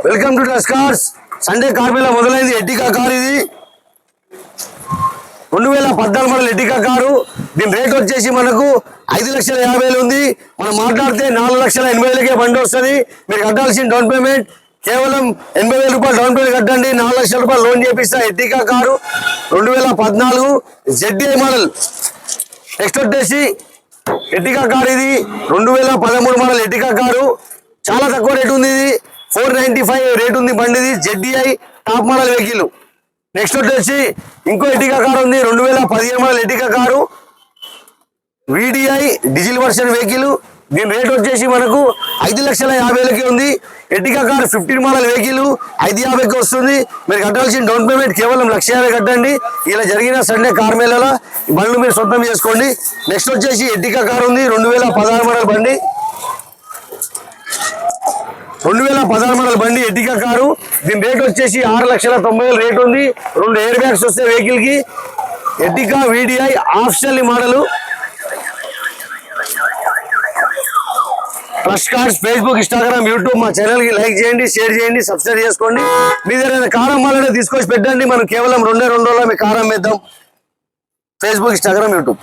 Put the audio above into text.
Welcome to టస్ cars. Sunday car mela మొదలైంది. Ertiga car ఇది 2014 మోడల్ ఎర్టిగా కారు. దీని రేట్ వచ్చేసి మనకు 5,50,000 ఉంది. మనం మాట్లాడితే 4,80,000కే బండి వస్తుంది. మీరు కట్టాల్సిన డౌన్ పేమెంట్ కేవలం 80,000 రూపాయలు డౌన్ పేమెంట్ కట్టండి. 4 లక్షల రూపాయలు లోన్ చేపిస్తా. Ertiga car 2014 ZDI model. Next వచ్చేసి ఎర్టిగా కార్ ఇది 2013 మోడల్ ఎర్టిగా కారు. చాలా తక్కువ రేట్ ఉంది. ఇది 495 రేట్ ఉంది బండిది. ZDI top model vehicle. Next వచ్చేసి ఇంకో ఎర్టిగా కారు ఉంది 2015 model Ertiga car. VDI diesel version vehicle. దీని రేట్ వచ్చేసి మనకు 5,50,000కి ఉంది. ఎర్టిగా కార్ 15 మోడల్ వెహికల్ 5,50,000కి వస్తుంది. మీరు కట్టాల్సిన డౌన్ పేమెంట్ కేవలం 1,50,000 కట్టండి. ఇలా జరిగిన సండే కార్ మేళలో బండ్లు మీరు సొంతం చేసుకోండి. నెక్స్ట్ వచ్చేసి ఎర్టిగా కార్ ఉంది 2016 మోడల్ బండి. 2016 మోడల్ బండి ఎర్టిగా కారు. దీని రేట్ వచ్చేసి 6,90,000 రేట్ ఉంది. 2 ఎయిర్ బ్యాగ్స్ వస్తాయి వెహికల్ కి. Ertiga VDI optional model. Trust cards Facebook, Instagram, YouTube మా ఛానల్ కి లైక్ చేయండి, షేర్ చేయండి, సబ్స్క్రైబ్ చేసుకోండి. మీ దగ్గర కారం అమ్మాలంటే తీసుకొచ్చి పెట్టండి. మనం కేవలం 2 రోజుల్లో మీ కారం వేద్దాం. Facebook, Instagram, YouTube.